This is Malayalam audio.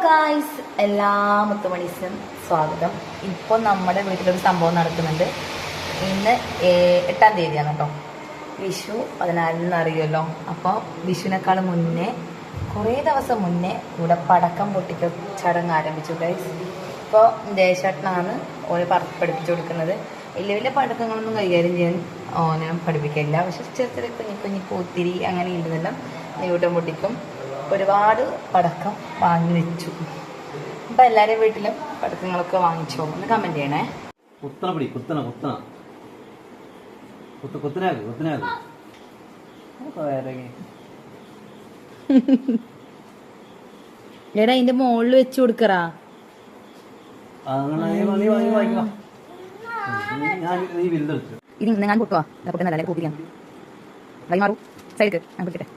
ഗായ്സ്, എല്ലാ മുത്തുമണീസിനും സ്വാഗതം. ഇപ്പോൾ നമ്മുടെ വീട്ടിലൊരു സംഭവം നടക്കുന്നുണ്ട്. ഇന്ന് 8-ാം തീയതിയാണ് കേട്ടോ. വിഷു 14 അറിയുമല്ലോ. അപ്പോൾ വിഷുവിനേക്കാൾ മുന്നേ കുറേ ദിവസം മുന്നേ ഇവിടെ പടക്കം പൊട്ടിക്ക ചടങ്ങ് ആരംഭിച്ചു ഗൈസ്. ഇപ്പോൾ ദേശേട്ടനാണ് ഓനെ പഠിപ്പിച്ചു കൊടുക്കുന്നത്. വലിയ വലിയ പടക്കങ്ങളൊന്നും കൈകാര്യം ചെയ്യാൻ ഓനെ പഠിപ്പിക്കില്ല. പക്ഷെ ചെറിയ കുഞ്ഞി പൂത്തിരി അങ്ങനെ ഇല്ലെന്നെല്ലാം നെയ്യൂട്ടം പൊട്ടിക്കും. ഒരുപാട് പടക്കം വാങ്ങി വെച്ചു. അപ്പം എല്ലാവരും വീട്ടിലും പടക്കങ്ങളൊക്കെ വാങ്ങിച്ചോ എന്ന് കമൻറ്റ് ചെയ്യണേ. എടാ അതിന്റെ മുകളിൽ വെച്ചു കൊടുക്കറാ. ഇത് ഞാൻ പൊട്ടുവാ. പൊട്ടുന്നതല്ലേ കൂപ്പിക്കാൻ വൈമാറൂ സൈഡിലേക്ക് ഞാൻ പൊട്ടിട്ടെ.